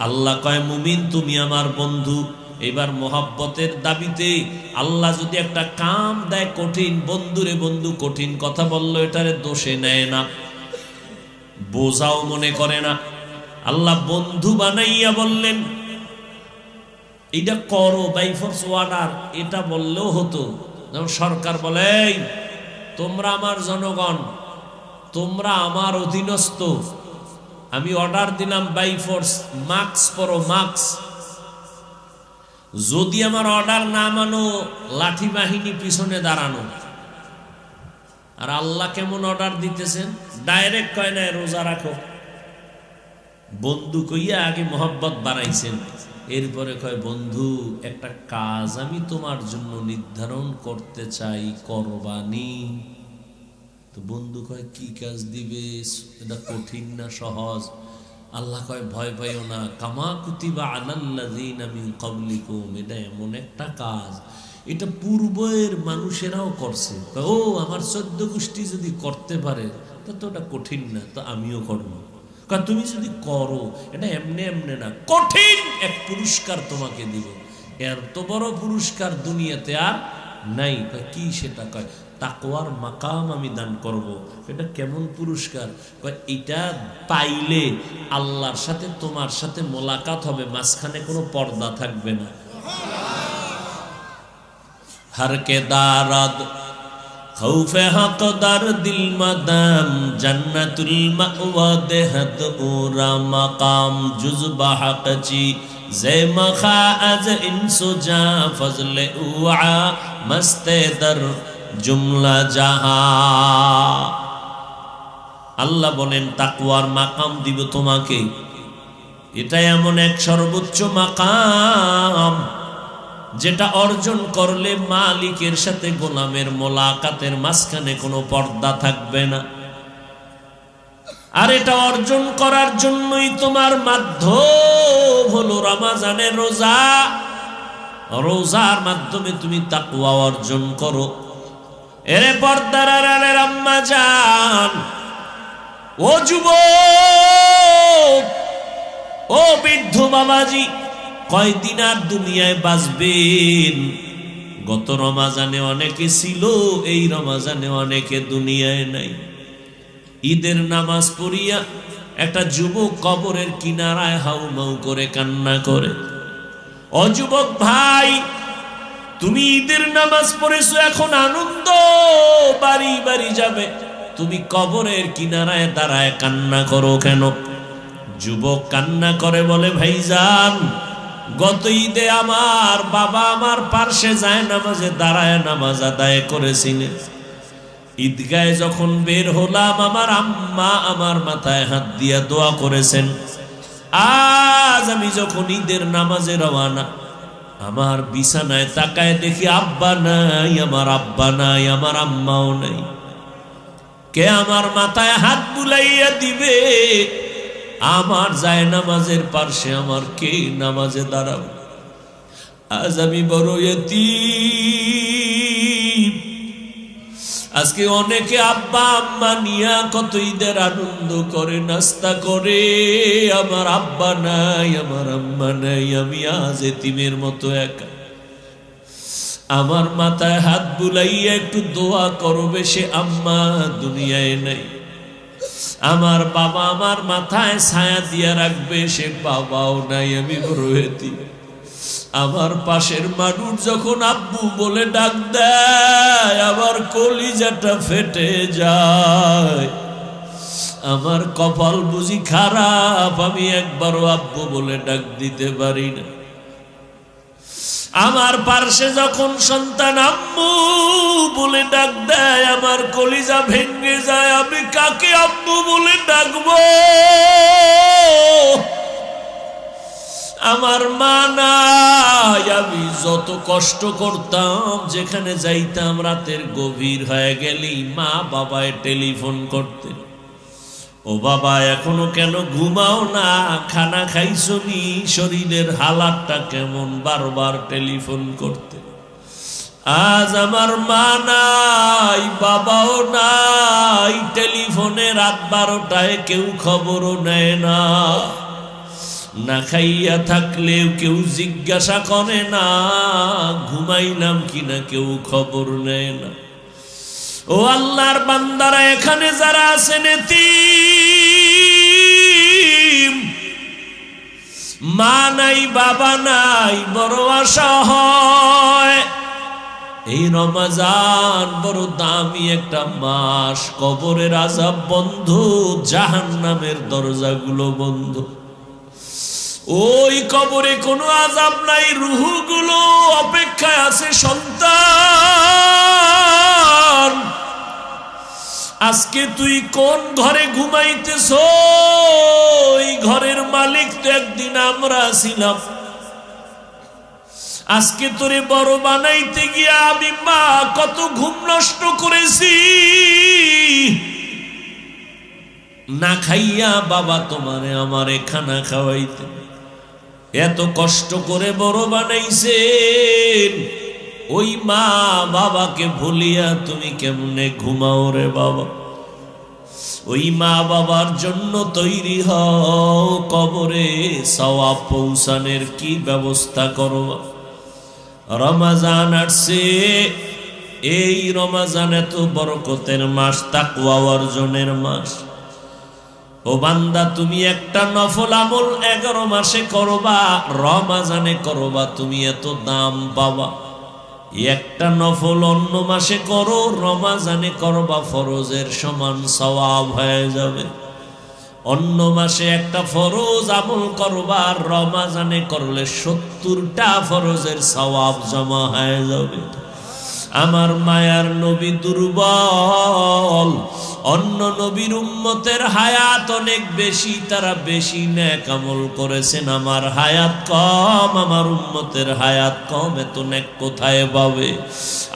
আল্লাহ কয় মুমিন তুমি আমার বন্ধু। এবার মোহাব্বতের দাবিতে আল্লাহ যদি একটা কাম দেয় কঠিন, বন্ধুরে বন্ধু কঠিন কথা বললো, এটারে দোষে নেয় না, বোঝাও মনে করে না। আল্লাহ বন্ধু বানাইয়া বললেন এইটা করো, বাই ফোর্স অর্ডার, এটা বললেও হতো। যেমন সরকার বলে তোমরা আমার জনগণ, তোমরা আমার অধীনস্থ, আমি অর্ডার দিলাম বাই ফোর্স, মাস্ক পরো, মাস্ক। যদি আমার অর্ডার না মানো, লাঠি বাহিনী পিছনে দাঁড়ানো। আর আল্লাহ কেমন অর্ডার দিতেছেন, ডাইরেক্ট কয় না রোজা রাখো, বন্ধু কইয়া আগে মোহাব্বত বাড়াইছেন, এরপরে কয় বন্ধু একটা কাজ আমি তোমার জন্য নির্ধারণ করতে চাই, করবানি? তো বন্ধু কয় কি কাজ দিবে, এটা কঠিন না সহজ? আল্লাহ কয় ভয় পাইও না, কামা কুতিবা আলাল্লাযীনা মিন ক্বাবলিকুম, এটা এমন একটা কাজ এটা পূর্বের মানুষেরাও করছে। ও আমার 14 গোষ্ঠী যদি করতে পারে তো ওটা কঠিন না, তো আমিও করব। তুমি যদি করো এটা এমনে এমনে না, কঠিন এক পুরস্কার তোমাকে দিব, এর তো বড় পুরস্কার দুনিয়াতে আর নাই। কি সেটা? কয় তাকওয়ার মাকাম আমি দান করব। এটা কেমন পুরস্কার? কয় এটা পাইলে আল্লাহর সাথে তোমার সাথে মোলাকাত হবে, মাঝখানে কোনো পর্দা থাকবে না। हर के दारद खौफे हक दर दिल मदम जन्नतुल मअवा देहत उरा मकाम जुज़बा हक़ची ज़े मखा अज इंसु जा फज़ल उआ मस्ते दर जुमला जहा। আল্লাহ বলেন তাকওয়ার মাকাম দিব তোমাকে। এটা এমন এক সর্বোচ্চ মাকাম যেটা অর্জন করলে মালিকের সাথে গোলামের মোলাকাতের মাঝখানে কোনো পর্দা থাকবে না। আর এটা অর্জন করার জন্যই তোমার মাধ্যম হলো রমজানের রোজা। রোজার মাধ্যমে তুমি তাকওয়া অর্জন করো। এরে পর্দার আড়ালের আম্মা জান, ও যুবক, ও বৃদ্ধ বাবাজি, কয়দিন আর দুনিয়ায় বাঁচবেন? গত রমজানে অনেকে ছিল, এই রমজানে অনেকে দুনিয়ায় নাই। ঈদের নামাজ পড়িয়া একটা যুবক কবরের কিনারায় হাউমাউ করে কান্না করে। ও যুবক ভাই, তুমি ঈদের নামাজ পড়েছো, এখন আনন্দ বাড়ি বাড়ি যাবে, তুমি কবরের কিনারায় দাঁড়ায় কান্না করো কেন? যুবক কান্না করে বলে, ভাইজান, গত ঈদে আমার বাবা আমার পার্শ্বে যায় নামাজে দাঁড়ায় নামাজ আদায় করেছিলেন। ঈদগায় যখন বের হলাম, আমার আম্মা আমার মাথায় হাত দিয়া দোয়া করেছেন। আজ আমি যখন ঈদের নামাজে রওয়ানা, আমার বিছানায় তাকায় দেখি আব্বা নাই, আমার আব্বা নাই, আমার আম্মাও নাই। কে আমার মাথায় হাত বুলাইয়া দিবে? আমার যায় নামাজের পার্শ্বে আমার কে নামাজে দাঁড়াবে? আজ আমি বড় ইতিম। আজকে অনেকে আব্বা আম্মা নিয়া কত ঈদের আনন্দ করে, নাস্তা করে, আমার আব্বা নাই, আমার আম্মা নাই, আমি আজ এতিমের মতো একা। আমার মাথায় হাত বুলাইয়া একটু দোয়া করবে, সে আম্মা দুনিয়ায় নাই। আমার বাবা আমার মাথায় ছায়া দিয়া রাখবে, সে বাবাও নাই, আমি বড় এতিম। আমার পাশের মানুষ যখন আব্বু বলে ডাক দেয়, আমার কলিজাটা ফেটে যায়। আমার কপাল বুঝি খারাপ, আমি একবারও আব্বু বলে ডাক দিতে পারি না। আমার পার্শ্বে যখন সন্তান আম্মু বলে ডাক দেয়, আমার কলিজা ভেঙে যায়। আমি কাকে আম্মু বলে ডাকবো? আমার মা নাই। আমি যত কষ্ট করতাম, যেখানে যাইতাম রাতের গভীর হয়ে গেলেই মা বাবায় টেলিফোন করতেন, ও বাবা এখনো কেন ঘুমাও না? খানা খাইছো নি? শরীরের হালাতটা কেমন? বারবার টেলিফোন করতে। আজ আমার মা নাই, বাবাও নাই, টেলিফোনে রাত 12টায় কেউ খবরও নেয় না। না খাইয়া থাকলেও কেউ জিজ্ঞাসা করে না, ঘুমাইলাম কিনা কেউ খবর নেয় না। ও আল্লাহর বান্দারা, এখানে যারা আছেন এতিম, মা নাই, বাবা নাই, বড় আশা হয়। এই রমজান বড় দামি একটা মাস। কবরের আযাব বন্ধ, জাহান্নামের দরজাগুলো বন্ধ। ওই কবরে কোনো আযাব নাই, রূহগুলো অপেক্ষায় আছে সন্তান। আজকে তুই কোন ঘরে ঘুমাইতেছ? ওই ঘরের মালিক তো একদিন আমরা ছিলাম। আজকে তোরে বড় বানাইতে গিয়া আমি মা কত ঘুম নষ্ট করেছি। না খাইয়া বাবা তোমারে আমারে খানা খাওয়াইতে এত কষ্ট করে বড় বানাইছেন। ওই মা বাবাকে ভুলিয়া তুমি কেমনে ঘুমাও রে বাবা? ওই মা বাবার জন্য তৈরি হও, কবরে সওয়াব পৌঁছানোর কি ব্যবস্থা করো। রমজান আসছে, এই রমজান এত বরকতের মাস, তাকওয়া অর্জনের মাস। ও বান্দা, তুমি একটা নফল আমল 11 মাসে করবা, রমজানে করবা, তুমি এত দাম পাবা। একটা নফল অন্য মাসে করো, রমজানে করবা, ফরজের সমান সওয়াব হয়ে যাবে। অন্য মাসে একটা ফরজ আমল করবা, আর রমজানে করলে 70টা ফরজের সওয়াব জমা হয়ে যাবে। আমার মায়ার নবী দুর্বল, অন্য নবীর উম্মতের হায়াত অনেক বেশি, তারা বেশি নেক আমল করেছেন। আমার হায়াত কম, আমার উম্মতের হায়াত কম, এত নেক কোথায় পাবে?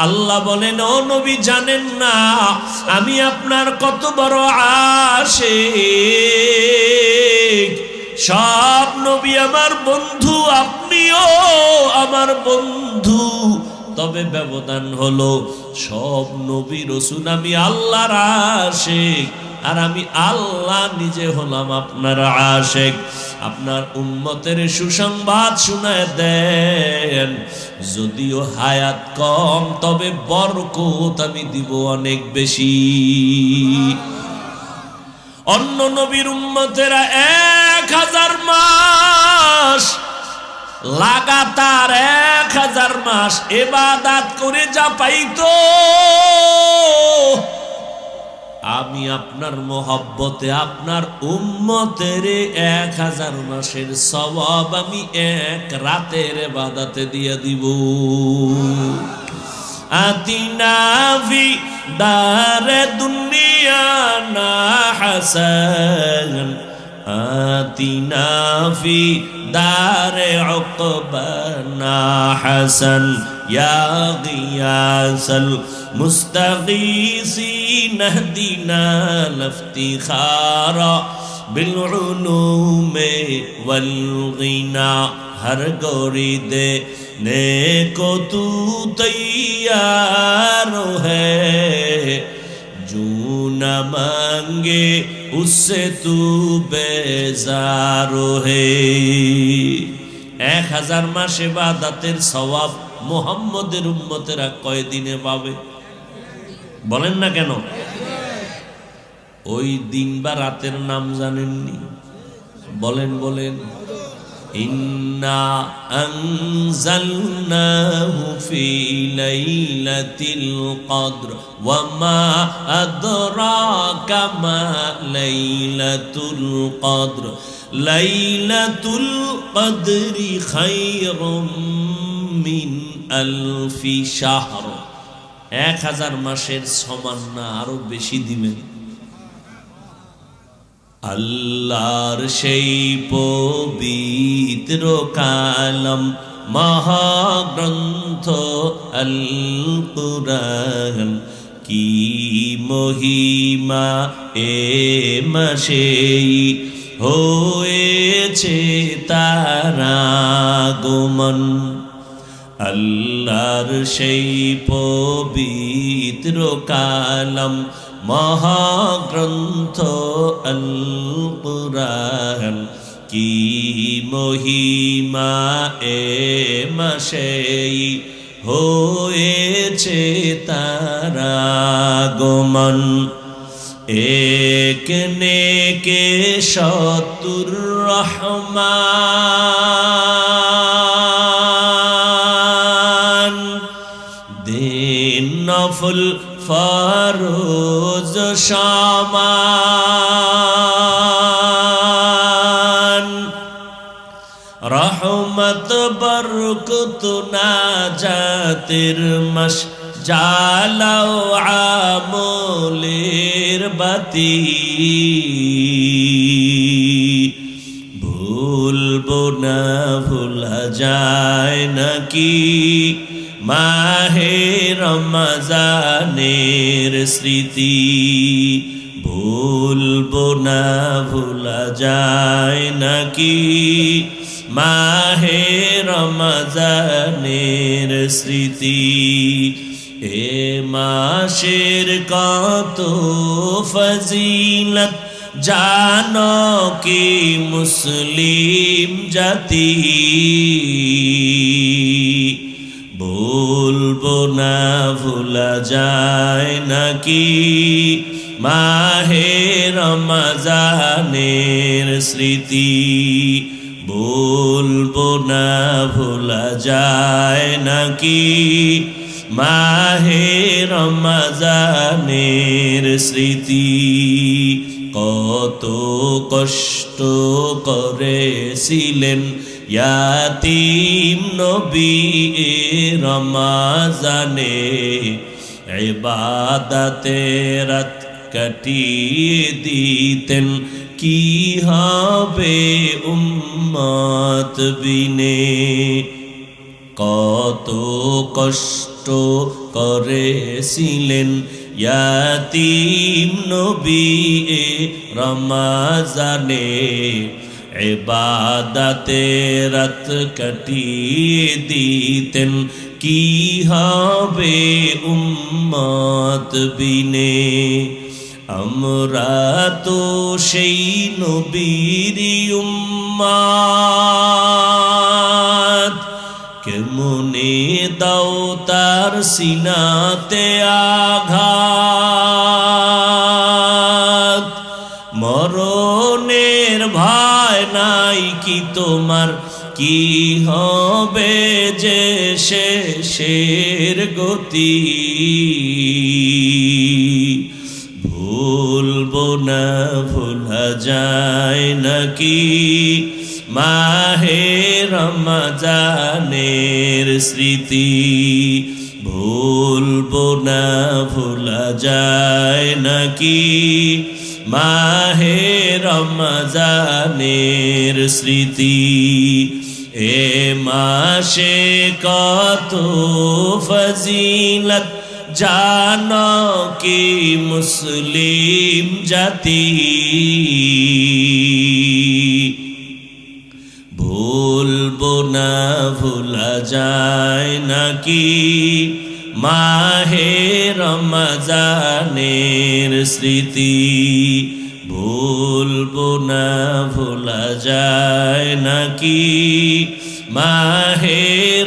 আল্লাহ বলেন, ও নবী জানেন না আমি আপনার কত বড় আশিক? সব নবী আমার বন্ধু, আপনিও আমার বন্ধু, তবে ব্যবধান হলো সব নবী রাসূল আমি আল্লাহর আশিক, আর আমি আল্লাহ নিজে হলাম আপনার আশিক। আপনার উম্মতের সুসংবাদ শুনায় দেন, যদিও হায়াত কম তবে বরকত আমি দিব অনেক বেশি। অন্য নবীর উম্মতেরা 1000 মাস লাগাতার 1000 মাস ইবাদত করে যা পাইতো, আমি আপনার মোহব্বতে আপনার উম্মতের 1000 মাসের সওয়াব আমি এক রাতের ইবাদতে দিয়ে দিব। আতিনা ফি দারে দুনিয়া না হাসান, আতিনা ফি দারে উকবানা হাসান, ইয়া গিয়াসাল মুস্তাগীসিন ইহদিনা লিফতিখারা বিল উলুমে ওয়াল গিনা। हर गोरी देने को तू तैयार है, जो न मांगे उससे तू बेजार है। 1000 মাস ইবাদতের সওয়াব মুহাম্মদের উম্মতেরা কয় দিনে পাবে? বলেন না কেন? ওই দিন বা রাতের নাম জানেননি? বলেন বলেন। ইন্না আনজালনাহু ফি লাইলাতিল কদর ওয়া মা আদরাকা মা লাইলাতুল কদর, লাইলাতুল কদরি খায়রুম মিন আলফি শাহর। 1000 মাসের সমান না, আরো বেশি দিবেন। আল্লাহর সেই পবিত্র কালাম মহাগ্রন্থ আল কুরআন, কি মহিমা এ মাসে হয়েছে তার আগমন। আল্লাহর সেই পবিত্র কালাম মহাগ্রন্থ আল কুরআন, কি মহিমা এ মাসে হয়েছে তার আগমন। এক নেকে শতুর রহমান, দিন নফল ফরজ সমান, রহমত বরকত নাজাতের মাস, জালাও আমলের বাতি। ভুলবো না ভুলা যায় নাকি মাহে রমজানের স্মৃতি, ভুলবো না ভুলা যায় নাকি মাহে রমজানের স্মৃতি। এ মাসের কত ফজিলত জানো কি মুসলিম জাতি, ভুলবো না ভুলা যায় নাকি মাহে রমজানের স্মৃতি বলবো না ভোলা যায় নাকি মাহে রমজানের স্মৃতি কত কষ্ট করেছিলেন ইয়াতীম নবী রমজানে ইবাদতে রাত কাটিয়ে দিতেন কি হবে উম্মত বিনে কত কষ্ট করেছিলেন ইয়াতীম নবী রমজানে ইবাদতে রাত কাটিয়ে দিতেন কি হবে উম্মত বিনে আমরা তো সেই নবীরই উম্মত কেমনে দাও তার সিনাতে আঘাত মরণের ভয় নাই কি তোমার কি হবে যে শেষের গতি ভুলবো না ভোলা যায় নাকি মাহে রমজানের স্মৃতি ভুলবো না ভোলা যায় নাকি মাহে রমজানের স্মৃতি এ মাসে কত ফজিলত জানো কি মুসলিম জাতি ভুলবো না ভোলা যায় নাকি মাহে রমজানের স্মৃতি ভুলবো না ভোলা যায় নাকি মাহে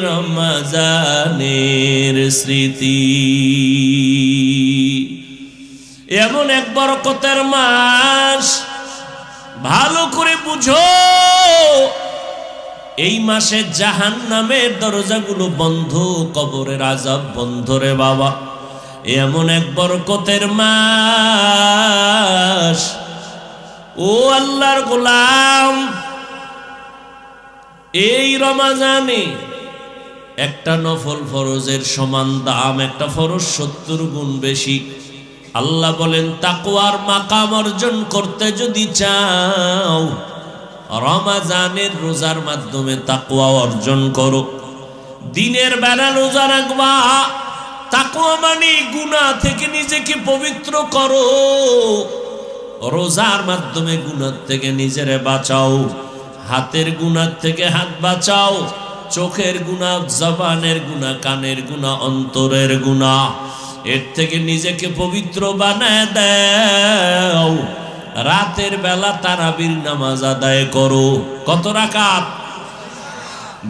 রমজানের স্মৃতি এমন এক বরকতের মাস ভালো করে বুঝো এই মাসে জাহান্নামের দরজাগুলো বন্ধ কবরের আযাব বন্ধ রে বাবা এমন এক বরকতের মাস ও আল্লাহর গোলাম এই রমজানে একটা নফল ফরজের সমান দাম একটা ফরজ 70 গুণ বেশি আল্লাহ বলেন তাকওয়ার মাকাম অর্জন করতে যদি চাও রমজানের রোজার মাধ্যমে তাকওয়া অর্জন করো দিনের বেলা রোজা রাখবা তাকওয়া মানে গুনাহ থেকে নিজেকে পবিত্র করো রোজার মাধ্যমে গুনাহ থেকে নিজেরে বাঁচাও হাতের গুনাহ থেকে হাত বাঁচাও চোখের গুনাহ জবানের গুনাহ কানের গুনাহ অন্তরের গুনাহ এর থেকে নিজেকে পবিত্র বানায় দাও রাতের বেলা তারাবির নামাজ আদায় করো কত রাকাত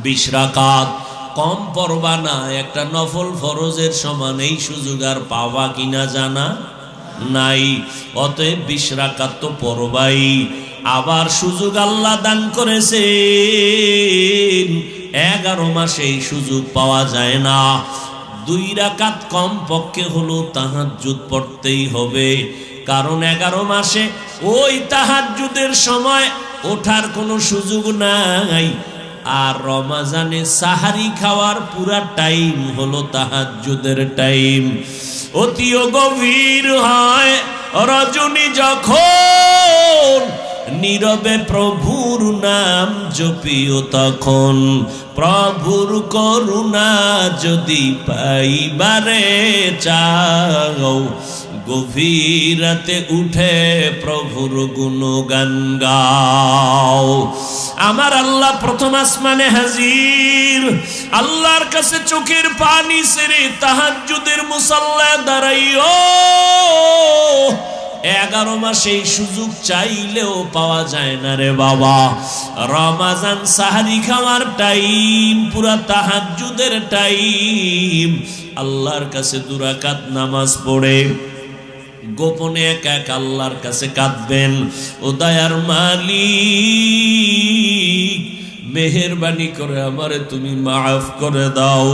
20 রাকাত কম পড়বা না একটা নফল ফরজের সমান এই সুযোগ আর পাওয়া কিনা জানা নাই অতএব 20 রাকাত তো পড়বাই আবার সুযোগ আল্লাহ দান করেছেন 11 মাসে এই সুযোগ পাওয়া যায় না 2 রাকাত কম পক্ষে হলো তাহাজ্জুদ পড়তেই হবে কারণ 11 মাসে ওই তাহাজ্জুদের সময় ওঠার কোনো সুযোগ নাই আর রমজানে সাহারি খাওয়ার পুরা টাইম হলো তাহাজ্জুদের টাইম অতিও গভীর হয় রজনী যখন নীরবে প্রভুর নাম জপিও তখন প্রভুর করুণা যদি পাইবারে চাও গভীর রাতে উঠে প্রভুর গুণগান গাও আমার আল্লাহ প্রথম আসমানে হাজির আল্লাহর কাছে চোখের পানি ছেড়ে তাহাজ্জুদের মুসাল্লায় দাঁড়াইও 11 মাসে এই সুযোগ চাইলেও পাওয়া যায় না রে বাবা। রমাজান সাহারি খাওয়ার টাইম, পুরা তাহাজ্জুদের টাইম, আল্লাহর কাছে 2 রাকাত নামাজ পড়ে গোপনে এক এক আল্লাহর কাছে কাঁদবেন, ও দয়ার মালিক মেহেরবানি করে আমারে তুমি মাফ করে দাও।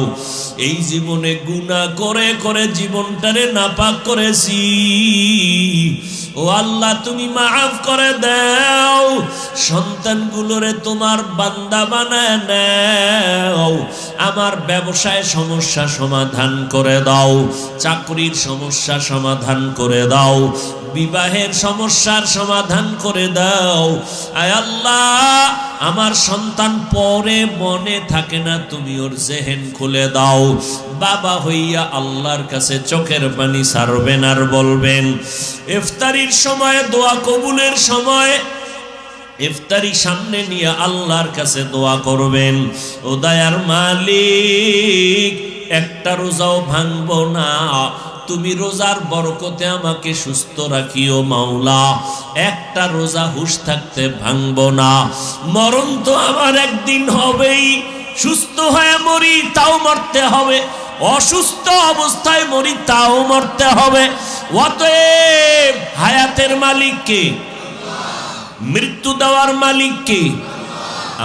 এই জীবনে গুনাহ করে করে জীবনটারে নাপাক করেছি, ও আল্লাহ তুমি মাফ করে দাও। সন্তানগুলোরে তোমার বান্দা বানায় নাও। আমার ব্যবসায় সমস্যা সমাধান করে দাও, চাকরির সমস্যা সমাধান করে দাও, বিবাহের সমস্যার সমাধান করে দাও। আয় আল্লাহ, আমার সন্তান পরে মনে থাকে না, তুমি ওর জেহেন খুলে দাও। বাবা হইয়া আল্লাহর কাছে চোখের পানি ছাড়বেন আর বলবেন, ইফতারির সময় দোয়া কবুলের সময় ইফতারি সামনে নিয়ে আল্লাহর কাছে দোয়া করবেন, ও দয়ার মালিক একটা রোজাও ভাঙবো না, তুমি রোজার বরকতে আমাকে সুস্থ রাখিও মাওলা। একটা রোজা হুঁশ থাকতে ভাঙবো না। মরণ তো আমার একদিন হবেই, সুস্থ হয়ে মরি তাও মরতে হবে, অসুস্থ অবস্থায় মরি তাও মরতে হবে। অতএব হায়াতের মালিক কে? মৃত্যু দেওয়ার মালিক কে?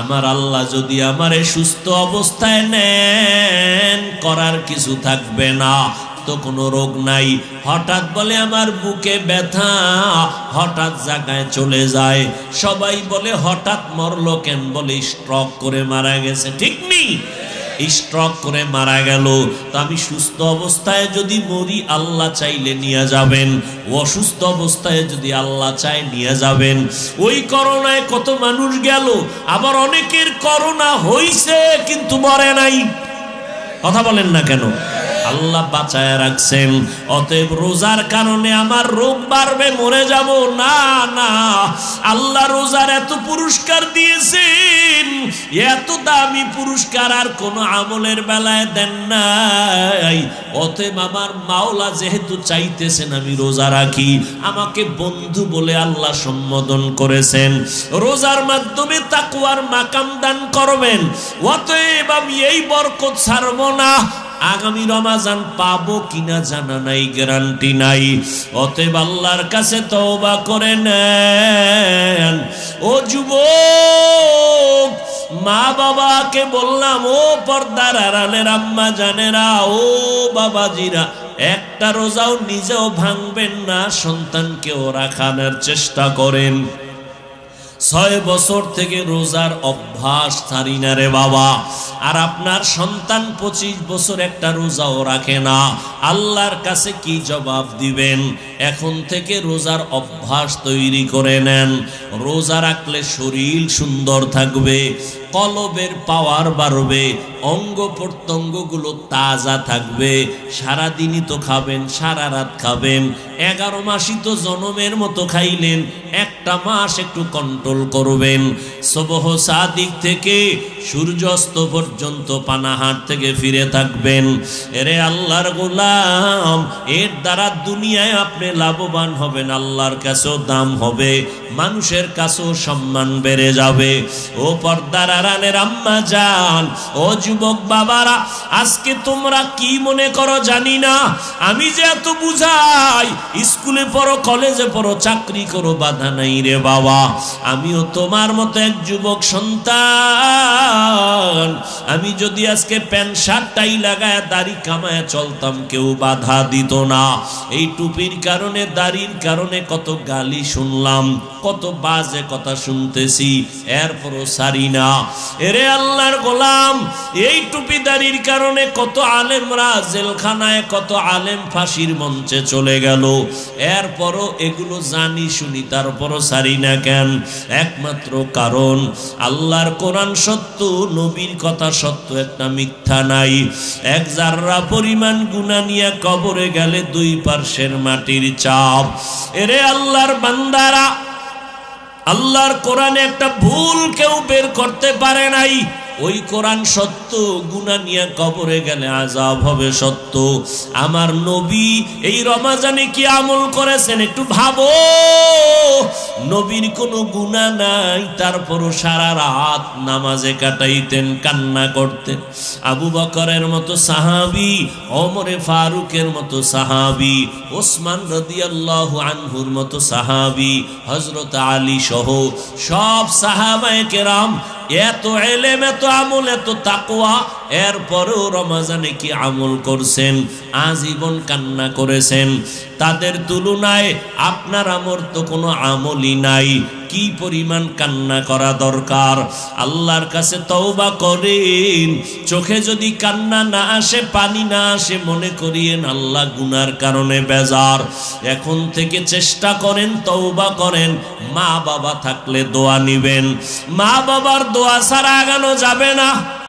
আমার আল্লাহ যদি আমারে সুস্থ অবস্থায় নেন, করার কিছু থাকবে না, তো কোনো রোগ নাই। হঠাৎ বলে আমার বুকে ব্যথা, হঠাৎ জায়গায় চলে যায়, সবাই বলে হঠাৎ মরলো কেন? বলে স্ট্রোক করে মারা গেছে। ঠিক নেই? স্ট্রোক করে মারা গেল। তো আমি সুস্থ অবস্থায় যদি মরি আল্লাহ চাইলে নিয়ে যাবেন, অসুস্থ অবস্থায় যদি আল্লাহ চায় নিয়ে যাবেন। ওই করোনায় কত মানুষ গেল, আবার অনেকের করোনা হইছে কিন্তু মরে নাই। কথা বলেন না কেন? আল্লাহ বাঁচায় রাখছেন। অতএব রোজার কারণে আমার রোগ বাড়বে, মরে যাব না, না। আল্লাহ রোজার এত পুরস্কার দিয়েছেন, এত দামি পুরস্কার আর কোন আমলের বেলায় দেন নাই। অতএব আমার মাওলা যেহেতু চাইতেছেন আমি রোজা রাখি, আমাকে বন্ধু বলে আল্লাহ সম্বোধন করেছেন, রোজার মাধ্যমে তাকওয়ার মাকাম দান করবেন। অতএব আমি এই বরকত ছাড়ব না। আগামী রমাজান পাবো কিনা জানা নাই, গ্যারান্টি নাই। অতএব আল্লাহর কাছে তওবা করে নেন। ও যুবক, মা বাবাকে বললাম, ও পর্দার আড়ালের আম্মা জানেরা, ও বাবাজিরা, একটা রোজাও নিজেও ভাঙবেন না, সন্তানকেও রাখানোর চেষ্টা করেন। 6 বছর থেকে রোজার অভ্যাস ছাড়ি না রে বাবা। আর আপনার সন্তান 25 বছর একটা রোজাও রাখে না, আল্লাহর কাছে কি জবাব দিবেন? এখন থেকে রোজার অভ্যাস তৈরি করে নেন। রোজা রাখলে শরীর সুন্দর থাকবে, কলবের পাওয়ার বাড়বে, অঙ্গ প্রত্যঙ্গগুলো তাজা থাকবে। সারাদিনই তো খাবেন, সারা রাত খাবেন, 11 মাসই তো জনমের মতো খাইলেন, একটা মাস একটু কন্ট্রোল করবেন। সুবহ সাদিক থেকে সূর্যাস্ত পর্যন্ত পানাহার থেকে ফিরে থাকবেন। এরে আল্লাহর গোলাম, এর দ্বারা দুনিয়ায় আপনি লাভবান হবেন, আল্লাহর কাছেও দাম হবে, মানুষের কাছেও সম্মান বেড়ে যাবে। ও পর্দার আড়ালের আম্মা জান, ও যুবক বাবারা, আজকে তোমরা কি মনে করো জানি না, আমি যে এত বুঝাই, স্কুলে পড়ো, কলেজে পড়ো, চাকরি করো, বাধা নাই রে বাবা। আমিও তোমার মতো এক যুবক সন্তান। আমি যদি আজকে প্যান্ট শার্ট টাই লাগায় দাড়ি কামায় চলতাম, কেউ বাধা দিত না। এই টুপির কারণে, দাড়ির কারণে কত গালি শুনলাম, কত বাজে কথা শুনতেছি, এরপরও সারি না। এরে আল্লাহর গোলাম, এই টুপি দাড়ির কারণে কত আলেমরা জেলখানায়, কত আলেম ফাঁসির মঞ্চে চলে গেল, এরপরও এগুলো জানি শুনি, তারপরও সারি না কেন? একমাত্র কারণ আল্লাহর কোরআন সত্য, নবীর কথা সত্য, একটা মিথ্যা নাই। এক জাররা পরিমাণ গুনাহ নিয়ে কবরে গেলে 2 পার্শ্বের মাটির চাপ। এরে আল্লাহর বান্দারা, আল্লাহর কোরআনে একটা ভুল কেউ বের করতে পারে নাই। ওই কোরআন সত্য, গুনাহ নিয়ে কবরে গেলে আযাব হবে সত্য। আমার নবী এই রমজানে কি আমল করেছেন একটু ভাবো। নবীর কোনো গুনাহ নাই, তারপরও সারা রাত নামাজে কাটাইতেন, কান্না করতেন। আবু বকরের মতো সাহাবী, ওমরে ফারুকের মতো সাহাবী, ওসমান রাদিয়াল্লাহু আনহুর মতো সাহাবী, হযরত আলী সহ সব সাহাবায়ে কেরাম এত ইলম, এত আমল, এত তাকওয়া, এরপরেও রমজানে কি আমল করছেন, আজীবন কান্না করেছেন। তাদের তুলনায় আপনার আমার তো কোনো আমলই নাই। কি পরিমাণ কান্না করা দরকার। আল্লাহর কাছে তওবা করেন। চোখে যদি কান্না না আসে, পানি না আসে, মনে করিয়েন আল্লাহ গুনার কারণে বেজার। এখন থেকে চেষ্টা করেন, তওবা করেন। মা বাবা থাকলে দোয়া নিবেন, মা বাবার দোয়া ছাড়া আগানো যাবে না।